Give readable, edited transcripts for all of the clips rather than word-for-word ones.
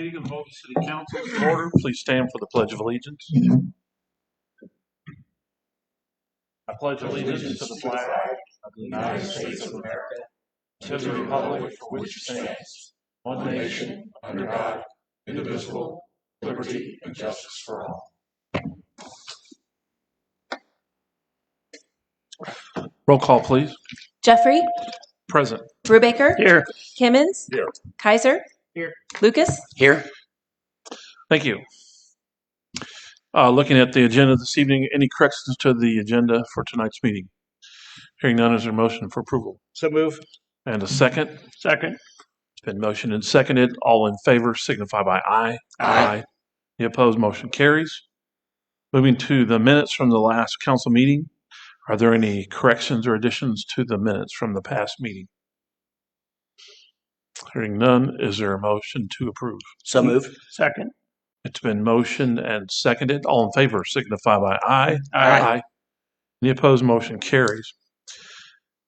Meeting of Moberly City Council is in order. Please stand for the Pledge of Allegiance. I pledge allegiance to the flag of the United States of America, to the republic for which it stands, one nation, under God, indivisible, liberty and justice for all. Roll call, please. Jeffrey. Present. Brubaker. Here. Kimmons. Here. Kaiser. Here. Lucas. Here. Thank you. Looking at the agenda this evening, any corrections to the agenda for tonight's meeting? Hearing none, is there a motion for approval? So move. And a second? Second. It's been motioned and seconded. All in favor signify by aye. Aye. The opposed motion carries. Moving to the minutes from the last council meeting. Are there any corrections or additions to the minutes from the past meeting? Hearing none, is there a motion to approve? So move. Second. It's been motioned and seconded. All in favor signify by aye. Aye. The opposed motion carries.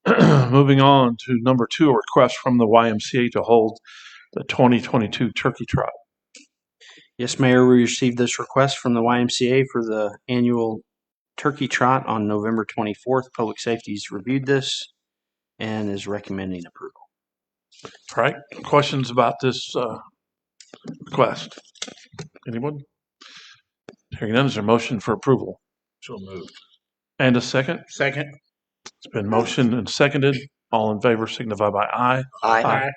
Moving on to number 2, a request from the YMCA to hold the 2022 Turkey Trot. Yes, Mayor, we received this request from the YMCA for the annual Turkey Trot on November 24th. Public Safety's reviewed this and is recommending approval. All right. Questions about this request? Anyone? Hearing none, is there a motion for approval? So moved. And a second? Second. It's been motioned and seconded. All in favor signify by aye. Aye.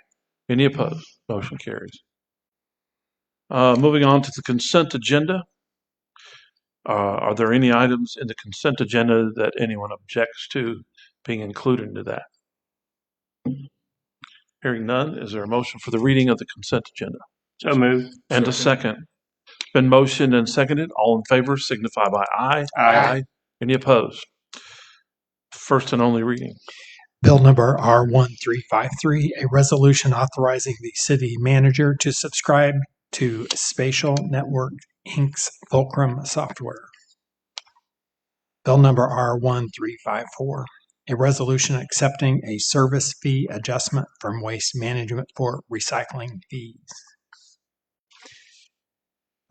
Any opposed? Motion carries. Moving on to the consent agenda. Are there any items in the consent agenda that anyone objects to being included into that? Hearing none, is there a motion for the reading of the consent agenda? So moved. And a second. It's been motioned and seconded. All in favor signify by aye. Aye. Any opposed? First and only reading. Bill number R1353, a resolution authorizing the city manager to subscribe to Spatial Network Inc.'s Fulcrum software. Bill number R1354, a resolution accepting a service fee adjustment from Waste Management for recycling fees.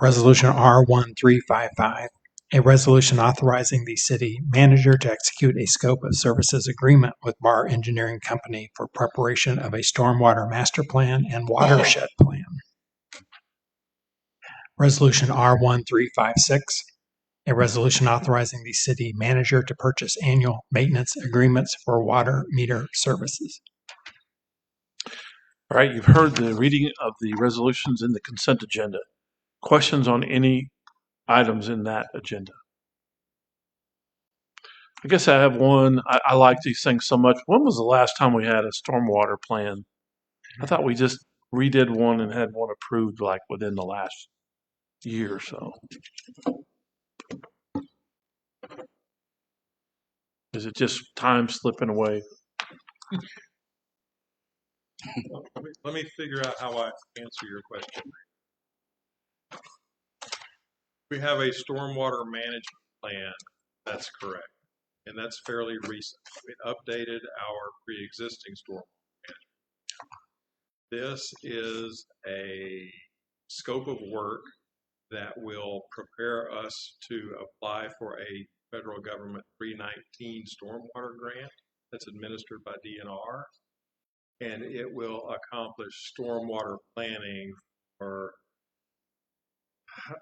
Resolution R1355, a resolution authorizing the city manager to execute a scope of services agreement with Barr Engineering Company for preparation of a stormwater master plan and watershed plan. Resolution R1356, a resolution authorizing the city manager to purchase annual maintenance agreements for water meter services. All right, you've heard the reading of the resolutions in the consent agenda. Questions on any items in that agenda? I guess I have one. I like these things so much. When was the last time we had a stormwater plan? I thought we just redid one and had one approved like within the last year or so. Is it just time slipping away? Let me figure out how I answer your question. We have a stormwater management plan. That's correct. And that's fairly recent. We updated our pre-existing stormwater management. This is a scope of work that will prepare us to apply for a federal government 319 stormwater grant that's administered by DNR. And it will accomplish stormwater planning for,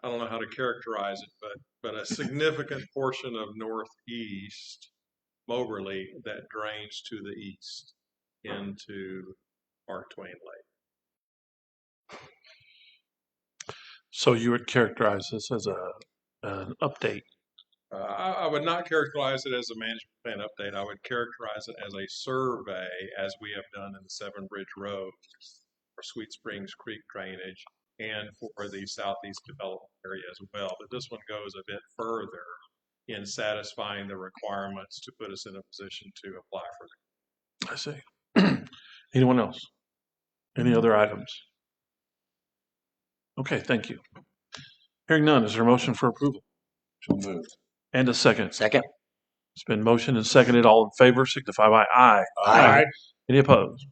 I don't know how to characterize it, but a significant portion of northeast Moberly that drains to the east into Mark Twain Lake. So you would characterize this as an update? I would not characterize it as a management plan update. I would characterize it as a survey, as we have done in the Seven Bridge Road for Sweet Springs Creek drainage and for the southeast development area as well. But this one goes a bit further in satisfying the requirements to put us in a position to apply for it. I see. Anyone else? Any other items? Okay, thank you. Hearing none, is there a motion for approval? So moved. And a second. Second. It's been motioned and seconded. All in favor signify by aye. Aye. Any opposed?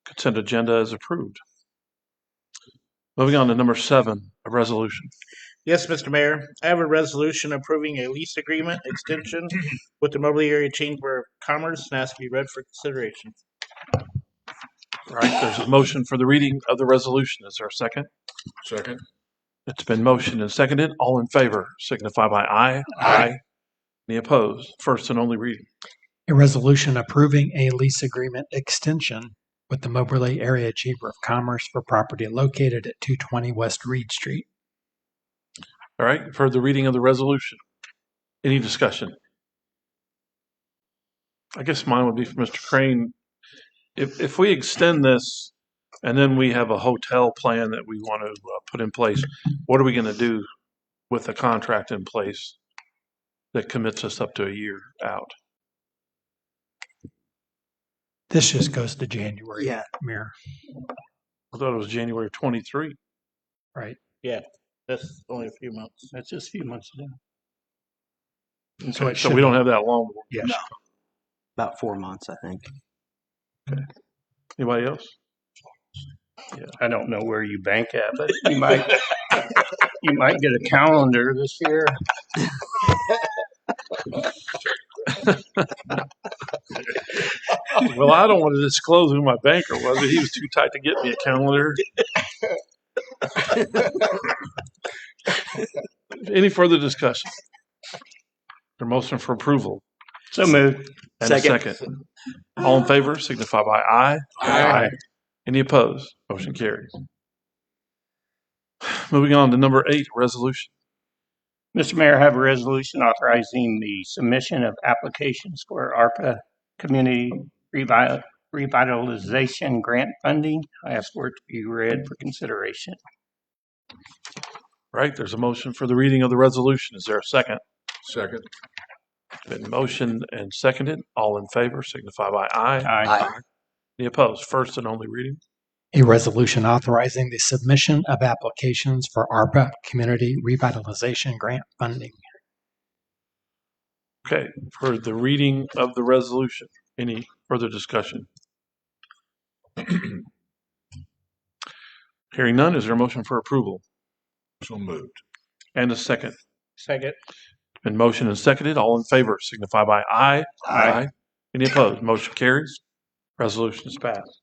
Consent agenda is approved. Moving on to number 7, a resolution. Yes, Mr. Mayor, I have a resolution approving a lease agreement extension with the Moberly Area Chamber of Commerce and ask to be read for consideration. All right, there's a motion for the reading of the resolution. Is there a second? Second. It's been motioned and seconded. All in favor signify by aye. Aye. Any opposed? First and only reading. A resolution approving a lease agreement extension with the Moberly Area Chamber of Commerce for property located at 220 West Reed Street. All right, you've heard the reading of the resolution. Any discussion? I guess mine would be for Mr. Crane. If we extend this and then we have a hotel plan that we want to put in place, what are we going to do with the contract in place that commits us up to a year out? This just goes to January, Yeah. Mayor, I thought it was January 23. right? That's only a few months. That's just a few months ago. So it So should we don't be- have that long. Yes. About 4 months, I think. Anybody else? I don't know where you bank at, but you might get a calendar this year. Well, I don't want to disclose who my banker was, but he was too tight to get me a calendar. Any further discussion? The motion for approval. So moved. And a second. All in favor signify by aye. Aye. Any opposed? Motion carries. Moving on to number 8, resolution. Mr. Mayor, I have a resolution authorizing the submission of applications for ARPA Community Revitalization Grant Funding. I ask for it to be read for consideration. Right, there's a motion for the reading of the resolution. Is there a second? Second. Been motioned and seconded. All in favor signify by aye. Aye. Any opposed? First and only reading. A resolution authorizing the submission of applications for ARPA Community Revitalization Grant Funding. Okay, for the reading of the resolution. Any further discussion? Hearing none, is there a motion for approval? So moved. And a second. Second. Been motioned and seconded. All in favor signify by aye. Aye. Any opposed? Motion carries. Resolution is passed.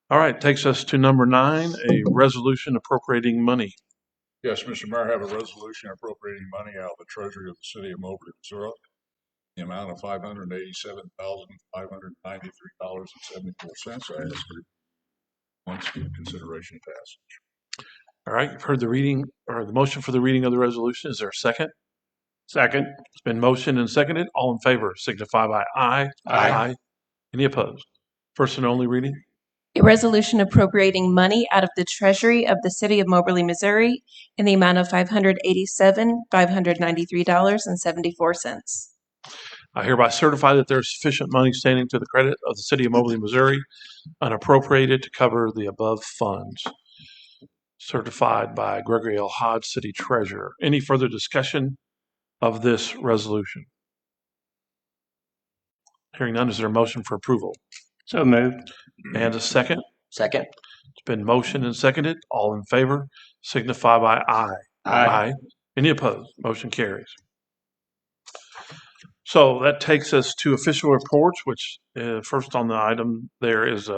All right, takes us to number 9, a resolution appropriating money. Yes, Mr. Mayor, I have a resolution appropriating money out of the treasury of the city of Moberly, Missouri, the amount of $587,593.74. I ask for once consideration passed. All right, you've heard the reading or the motion for the reading of the resolution. Is there a second? Second. It's been motioned and seconded. All in favor signify by aye. Aye. Any opposed? First and only reading. A resolution appropriating money out of the treasury of the city of Moberly, Missouri in the amount of $587,593.74. I hereby certify that there is sufficient money standing to the credit of the city of Moberly, Missouri, unappropriated to cover the above funds. Certified by Gregory L. Hodge, City Treasurer. Any further discussion of this resolution? Hearing none, is there a motion for approval? So moved. And a second? Second. It's been motioned and seconded. All in favor signify by aye. Aye. Any opposed? Motion carries. So that takes us to official reports, which first on the item there is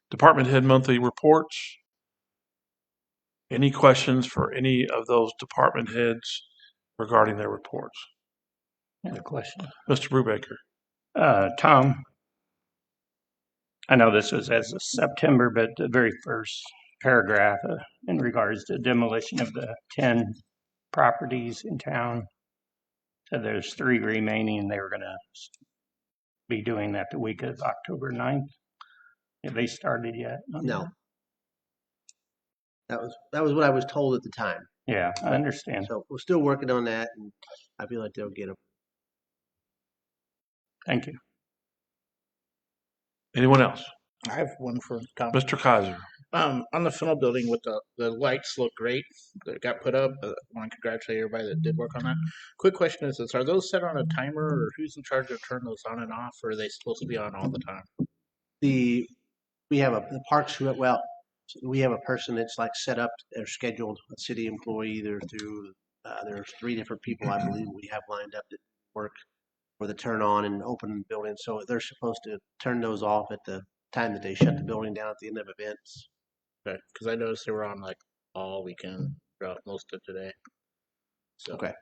department head monthly reports. Any questions for any of those department heads regarding their reports? Any question? Mr. Brubaker. Tom, I know this was as of September, but the very first paragraph in regards to demolition of the 10 properties in town. So there's 3 remaining, and they were going to be doing that the week of October 9th. Have they started yet? No. That was what I was told at the time. Yeah, I understand. So we're still working on that, and I feel like they'll get them. Thank you. Anyone else? I have one for Tom. Mr. Kaiser. On the funnel building with the lights look great that got put up. I want to congratulate everybody that did work on that. Quick question is this, are those set on a timer or who's in charge of turning those on and off, or are they supposed to be on all the time? We have the parks, well, we have a person that's like set up or scheduled, a city employee, either through, there's 3 different people I believe we have lined up that work for the turn on and open building. So they're supposed to turn those off at the time that they shut the building down at the end of events. Okay, because I noticed they were on like all weekend throughout most of today. So Okay.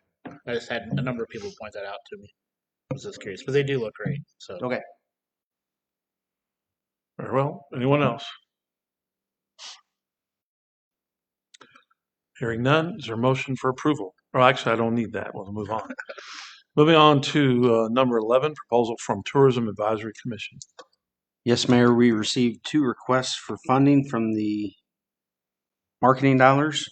I just had a number of people point that out to me. I was just curious, but they do look great. So Okay. Very well. Anyone else? Hearing none, is there a motion for approval? Or actually, I don't need that. We'll move on. Moving on to number 11, proposal from Tourism Advisory Commission. Yes, Mayor, we received 2 requests for funding from the marketing dollars.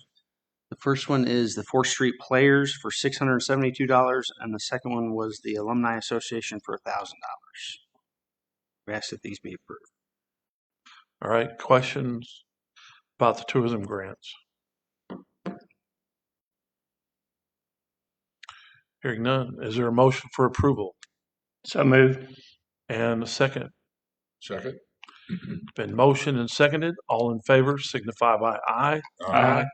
The first one is the 4th Street Players for $672, and the second one was the Alumni Association for $1,000. We ask that these be approved. All right, questions about the tourism grants? Hearing none, is there a motion for approval? So moved. And a second? Second. Been motioned and seconded. All in favor signify by aye. Aye.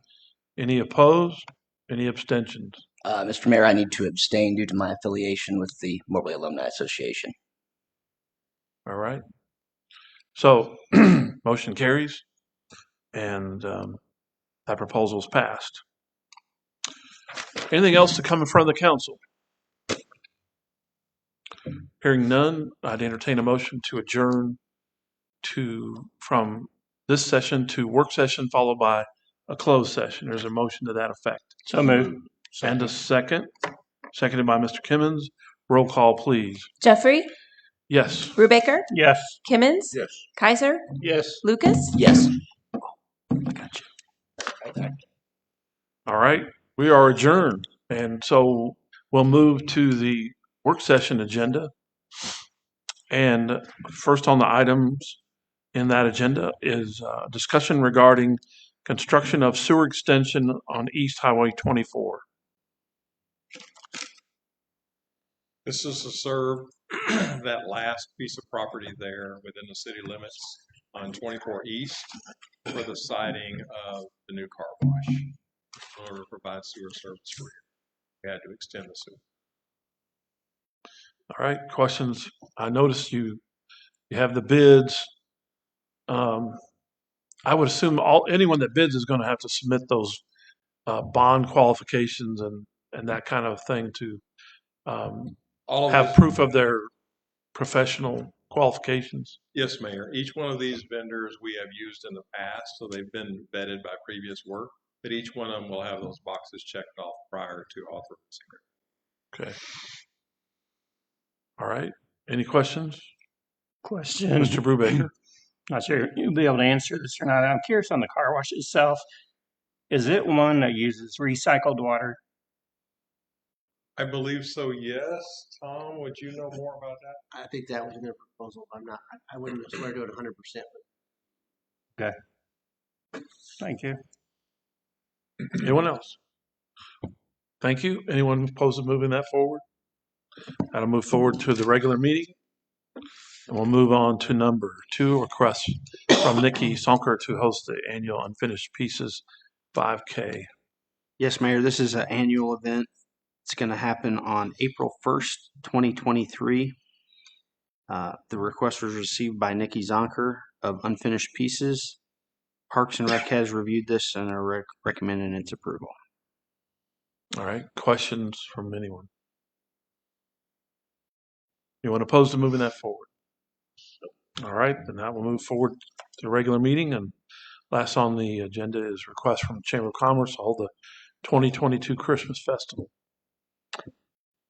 Any opposed? Any abstentions? Mr. Mayor, I need to abstain due to my affiliation with the Moberly Alumni Association. All right. So motion carries and that proposal is passed. Anything else to come in front of the council? Hearing none, I'd entertain a motion to adjourn from this session to work session followed by a closed session. There's a motion to that effect. So moved. And a second, seconded by Mr. Kimmons. Roll call, please. Jeffrey, Yes. Brubaker, Yes. Kimmons, Yes. Kaiser, yes. Lucas. Yes. All right. We are adjourned. And so we'll move to the work session agenda. And first on the items in that agenda is discussion regarding construction of sewer extension on East Highway 24. This is to serve that last piece of property there within the city limits on 24 East for the siding of the new car wash. In order to provide sewer service for you, we had to extend the sewer. All right, questions? I noticed you have the bids. I would assume anyone that bids is going to have to submit those bond qualifications and that kind of thing to All of have these- proof of their professional qualifications. Yes, Mayor. Each one of these vendors we have used in the past, so they've been vetted by previous work, but each one of them will have those boxes checked off prior to authorizing it. Okay. All right. Any questions? Question. Mr. Brubaker? Not sure you'll be able to answer this or not. I'm curious on the car wash itself. Is it one that uses recycled water? I believe so, yes. Tom, would you know more about that? I think that was in their proposal. I wouldn't swear to it 100%. Thank you. Anyone else? Thank you. Anyone opposed to moving that forward? That'll move forward to the regular meeting. And we'll move on to number 2, request from Nikki Sonker to host the annual Unfinished Pieces 5K. Yes, Mayor, this is an annual event. It's going to happen on April 1st, 2023. The request was received by Nikki Zonker of Unfinished Pieces. Parks and Rec has reviewed this and are recommending its approval. All right. Questions from anyone? Anyone opposed to moving that forward? All right. Then that will move forward to the regular meeting. And last on the agenda is request from the Chamber of Commerce to hold the 2022 Christmas Festival.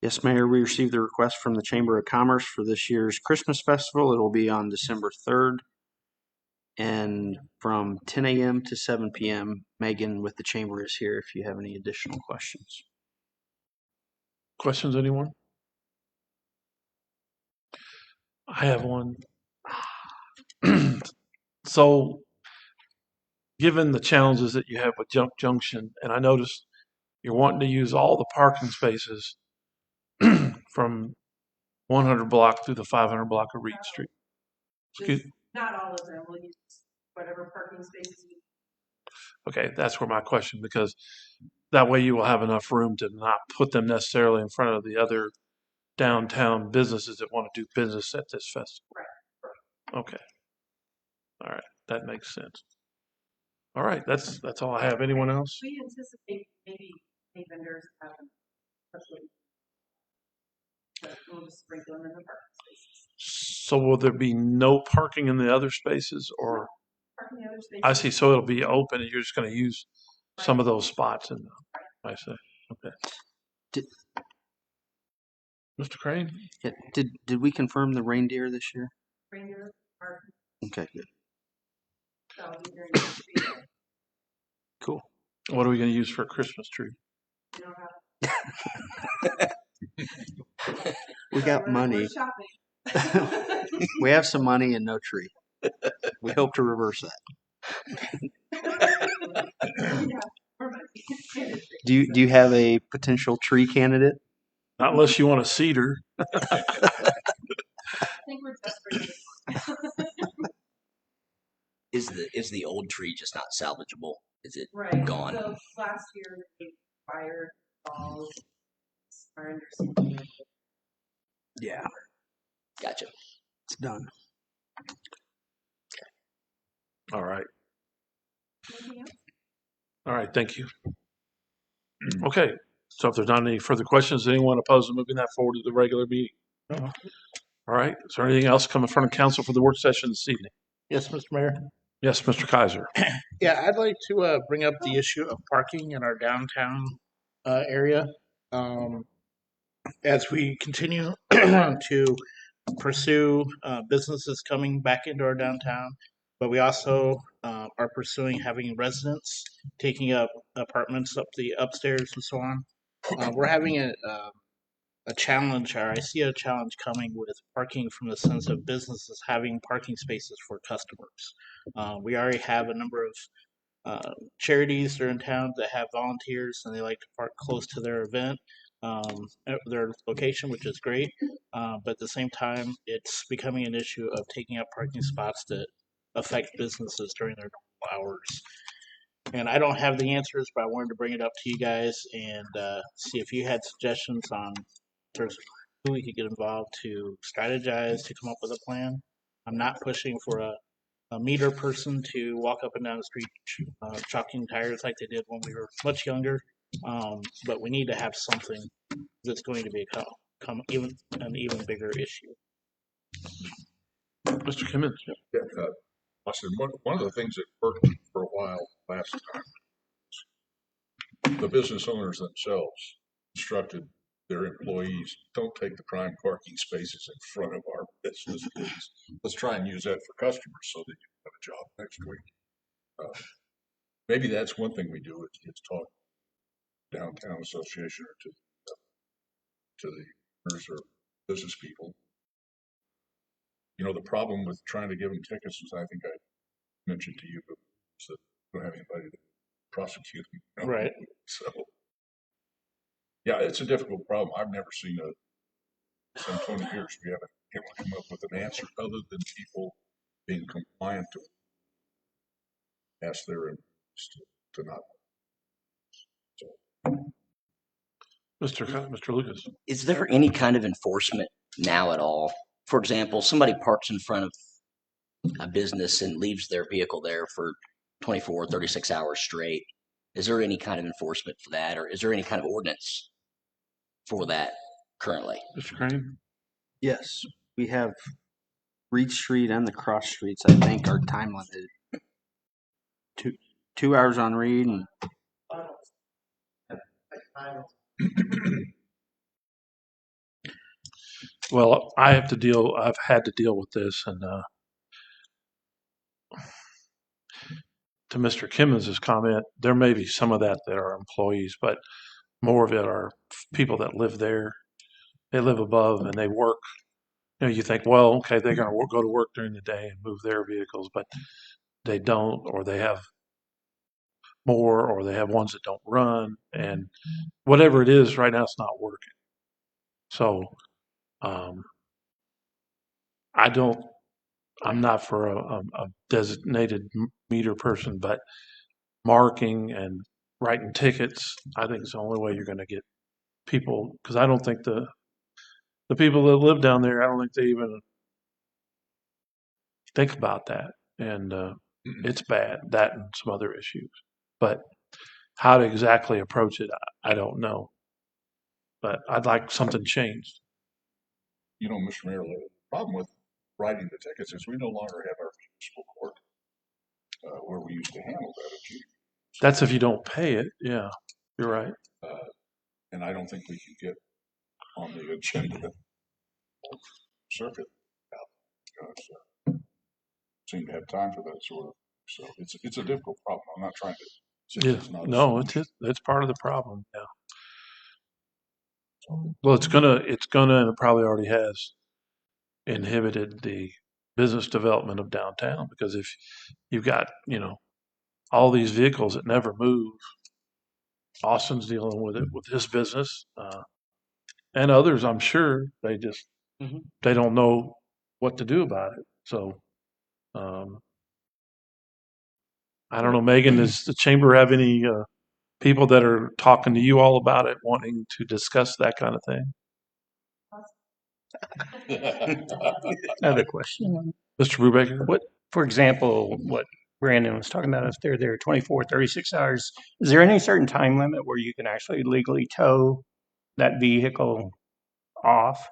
Yes, Mayor, we received the request from the Chamber of Commerce for this year's Christmas Festival. It will be on December 3rd and from 10 a.m. to 7 p.m. Megan with the Chamber is here if you have any additional questions. Questions, anyone? I have one. So, given the challenges that you have with Junk Junction, and I noticed you're wanting to use all the parking spaces from 100 block through the 500 block of Reed Street. Excuse. Not all of them. We'll use whatever parking spaces we Okay, that's where my question, because that way you will have enough room to not put them necessarily in front of the other downtown businesses that want to do business at this festival. Right. Okay. All right, that makes sense. All right, that's all I have. Anyone else? We anticipate maybe any vendors having, especially, we'll just sprinkle them in the parking spaces. So will there be no parking in the other spaces, or? Parking in the other spaces. I see, so it'll be open and you're just gonna use some of those spots in, I see, okay. Did- Mr. Crane? Yeah, did we confirm the reindeer this year? Reindeer are, Okay, good. that'll be during the tree day. Cool. What are we gonna use for a Christmas tree? We don't have. We got money. We're shopping. We have some money and no tree. We hope to reverse that. Yeah, we're money. Do you have a potential tree candidate? Not unless you want a cedar. I think we're just ready. Is the old tree just not salvageable? Is it Right. gone? So last year they fired all our understanding. Yeah, Gotcha. it's done. All right, Anything else? all right, thank you. Okay, so if there's not any further questions, anyone opposed to moving that forward to the regular meeting? No. All right, is there anything else coming in front of council for the work session this evening? Yes, Mr. Mayor. Yes, Mr. Kaiser. Yeah, I'd like to bring up the issue of parking in our downtown area. As we continue to pursue businesses coming back into our downtown, but we also are pursuing having residents taking up apartments up the upstairs and so on. We're having a challenge, or I see a challenge coming with parking from the sense of businesses having parking spaces for customers. We already have a number of charities that are in town that have volunteers and they like to park close to their event, at their location, which is great. But at the same time, it's becoming an issue of taking up parking spots that affect businesses during their normal hours. And I don't have the answers, but I wanted to bring it up to you guys and see if you had suggestions on who we could get involved to strategize to come up with a plan. I'm not pushing for a meter person to walk up and down the street chalking tires like they did when we were much younger. But we need to have something that's going to become an even bigger issue. Mr. Kimmons? Yeah, I said, one of the things that worked for a while last time, the business owners themselves instructed their employees, don't take the prime parking spaces in front of our business, please. Let's try and use that for customers so that you have a job next week. Maybe that's one thing we do is talk downtown association or to the owners or business people. You know, the problem with trying to give them tickets, as I think I mentioned to you, is that we don't have anybody to prosecute them. You know? Right. So, yeah, it's a difficult problem. I've never seen some 20 years we haven't been able to come up with an answer other than people being compliant to ask their employees to not. So. Mr. Lucas? Is there any kind of enforcement now at all? For example, somebody parks in front of a business and leaves their vehicle there for 24, 36 hours straight. Is there any kind of enforcement for that, or is there any kind of ordinance for that currently? Mr. Crane? Yes, we have Reed Street and the cross streets, I think, are time limited. 2 hours on Reed and Well, I've had to deal with this, and to Mr. Kimmons' comment, there may be some of that are employees, but more of it are people that live there. They live above and they work. You know, you think, well, okay, they're going to go to work during the day and move their vehicles, but they don't, or they have more, or they have ones that don't run, and whatever it is, right now it's not working. So, I'm not for a designated meter person, but marking and writing tickets, I think it's the only way you're going to get people, because I don't think the people that live down there, I don't think they even think about that. And it's bad, that and some other issues. But how to exactly approach it, I don't know. But I'd like something changed. You know, Mr. Mayor, the problem with writing the tickets is we no longer have our municipal court where we used to handle that. That's if you don't pay it. Yeah, you're right. And I don't think we can get on the agenda circuit because seem to have time for that sort of. So it's a difficult problem. I'm not trying to say Yeah, it's not. no, it's part of the problem. Yeah. Well, it's gonna, and it probably already has inhibited the business development of downtown, because if you've got, all these vehicles that never move, Austin's dealing with it with his business, and others, I'm sure they just, they don't know what to do about it. So, I don't know, Megan, does the chamber have any, people that are talking to you all about it, wanting to discuss that kind of thing? I have a question. Mr. Brubaker? What, for example, what Brandon was talking about, if they're there 24, 36 hours, is there any certain time limit where you can actually legally tow that vehicle off?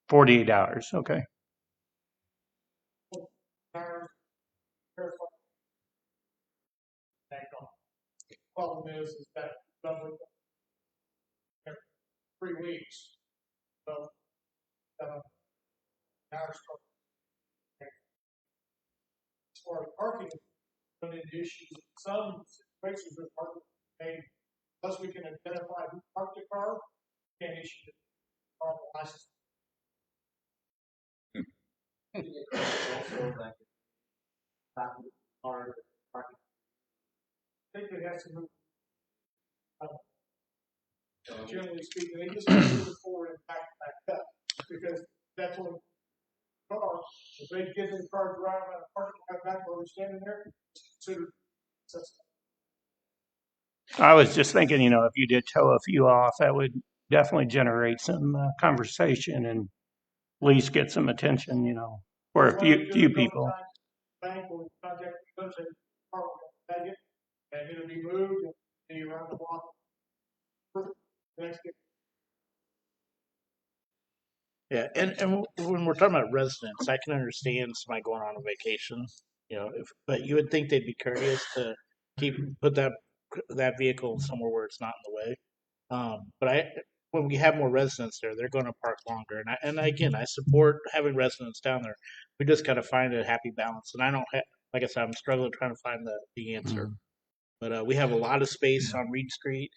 48 hours, okay. Problem is that every 3 weeks, so hours as far as parking, run into issues. Some situations with parking, unless we can identify who parked the car, we can't issue the car license. Also, like parking. I think it has to move. Generally speaking, they just move forward and back up, because that's what car. If they get in the car, drive out of the parking lot back while they're standing there, it's considered suspect. I was just thinking, if you did tow a few off, that would definitely generate some conversation and at least get some attention, for a few people. Bank will contact the car will tag it, and it'll be moved and be around the block. Next day. Yeah, and when we're talking about residents, I can understand somebody going on a vacation, but you would think they'd be courteous to put that vehicle somewhere where it's not in the way. But when we have more residents there, they're going to park longer, and again, I support having residents down there. We just got to find a happy balance, and I don't like I said, I'm struggling trying to find the answer. But we have a lot of space on Reed Street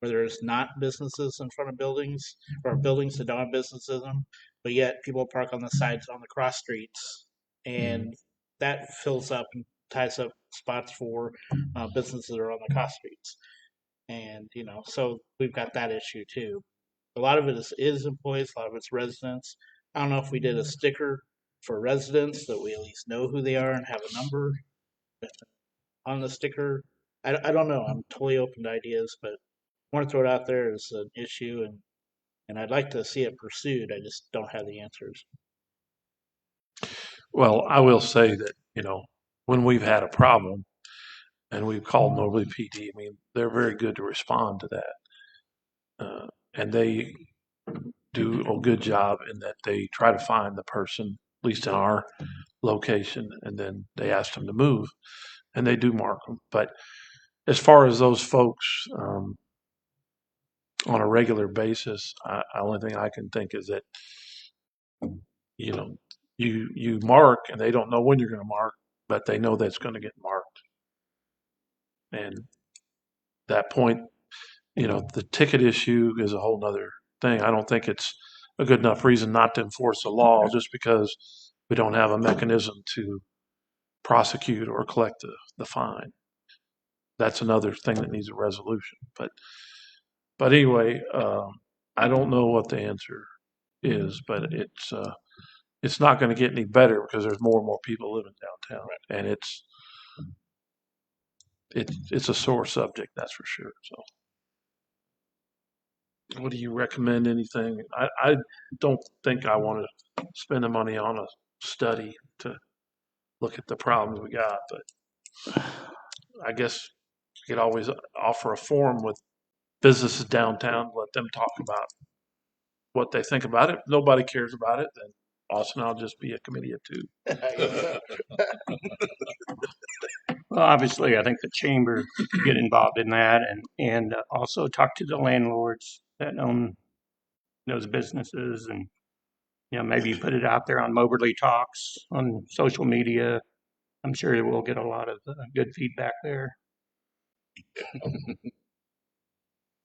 where there's not businesses in front of buildings, or buildings that don't have businesses in them, but yet people park on the sides on the cross streets, and that fills up and ties up spots for businesses that are on the cross streets. And so we've got that issue too. A lot of it is employees, a lot of it's residents. I don't know if we did a sticker for residents that we at least know who they are and have a number on the sticker. I don't know. I'm totally open to ideas, but I want to throw it out there as an issue, and I'd like to see it pursued. I just don't have the answers. Well, I will say that, when we've had a problem and we've called Moberly PD, I mean, they're very good to respond to that. And they do a good job in that they try to find the person, at least in our location, and then they ask them to move, and they do mark them. But as far as those folks on a regular basis, only thing I can think is that, you mark and they don't know when you're going to mark, but they know that's going to get marked. And that point, the ticket issue is a whole nother thing. I don't think it's a good enough reason not to enforce the law just because we don't have a mechanism to prosecute or collect the fine. That's another thing that needs a resolution. But anyway, I don't know what the answer is, but it's not going to get any better because there's more and more people living downtown, and it's a sore subject, that's for sure. So, what do you recommend? Anything? I don't think I want to spend the money on a study to look at the problems we got, but I guess you could always offer a forum with businesses downtown, let them talk about what they think about it. If nobody cares about it, then Austin, I'll just be a committee of two. Well, obviously, I think the chamber could get involved in that and also talk to the landlords that own those businesses and, maybe put it out there on Moberly Talks on social media. I'm sure we'll get a lot of good feedback there.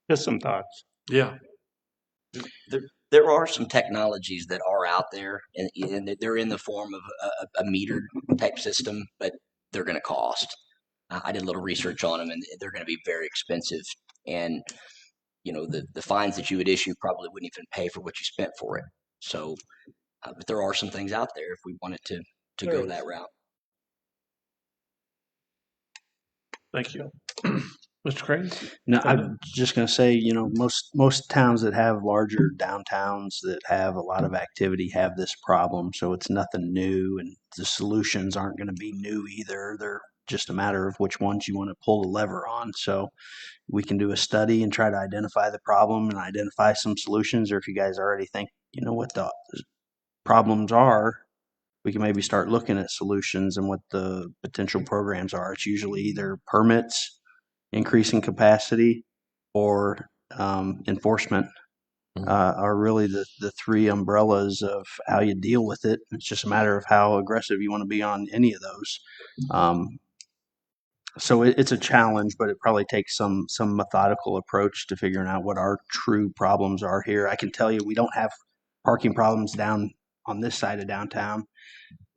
Just some thoughts. Yeah. There are some technologies that are out there, and they're in the form of a metered type system, but they're going to cost. I did a little research on them, and they're going to be very expensive. And the fines that you would issue probably wouldn't even pay for what you spent for it. So, but there are some things out there if we wanted to go that route. Thank you. Mr. Craig? No, I'm just going to say, most towns that have larger downtowns that have a lot of activity have this problem. So it's nothing new, and the solutions aren't going to be new either. They're just a matter of which ones you want to pull the lever on. So we can do a study and try to identify the problem and identify some solutions. Or if you guys already think, what the problems are, we can maybe start looking at solutions and what the potential programs are. It's usually either permits, increasing capacity, or enforcement are really the three umbrellas of how you deal with it. It's just a matter of how aggressive you want to be on any of those. So it's a challenge, but it probably takes some methodical approach to figuring out what our true problems are here. I can tell you we don't have parking problems down on this side of downtown.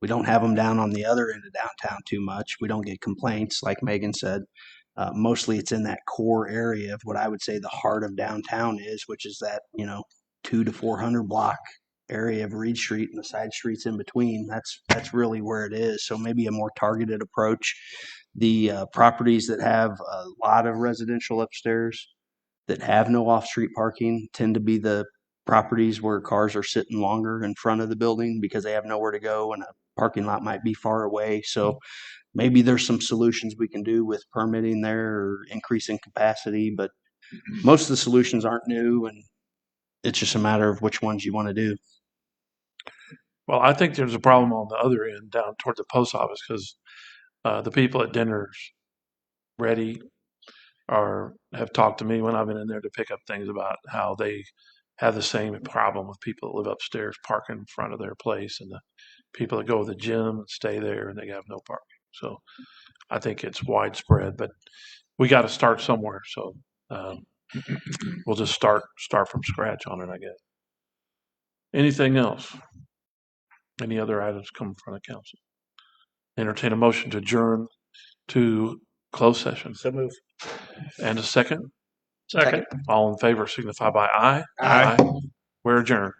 We don't have them down on the other end of downtown too much. We don't get complaints, like Megan said. Mostly it's in that core area of what I would say the heart of downtown is, which is that, 200 to 400 block area of Reed Street and the side streets in between. That's really where it is. So maybe a more targeted approach. The properties that have a lot of residential upstairs that have no off-street parking tend to be the properties where cars are sitting longer in front of the building because they have nowhere to go and a parking lot might be far away. So maybe there's some solutions we can do with permitting there or increasing capacity, but most of the solutions aren't new, and it's just a matter of which ones you want to do. Well, I think there's a problem on the other end down toward the post office because the people at Dinner's Ready have talked to me when I've been in there to pick up things about how they have the same problem with people that live upstairs parking in front of their place, and the people that go to the gym and stay there and they have no parking. So I think it's widespread, but we got to start somewhere. So we'll just start from scratch on it, I guess. Anything else? Any other items come in front of council? Entertain a motion to adjourn to closed session. So move. And a second? Second. All in favor signify by aye. Aye. We're adjourned.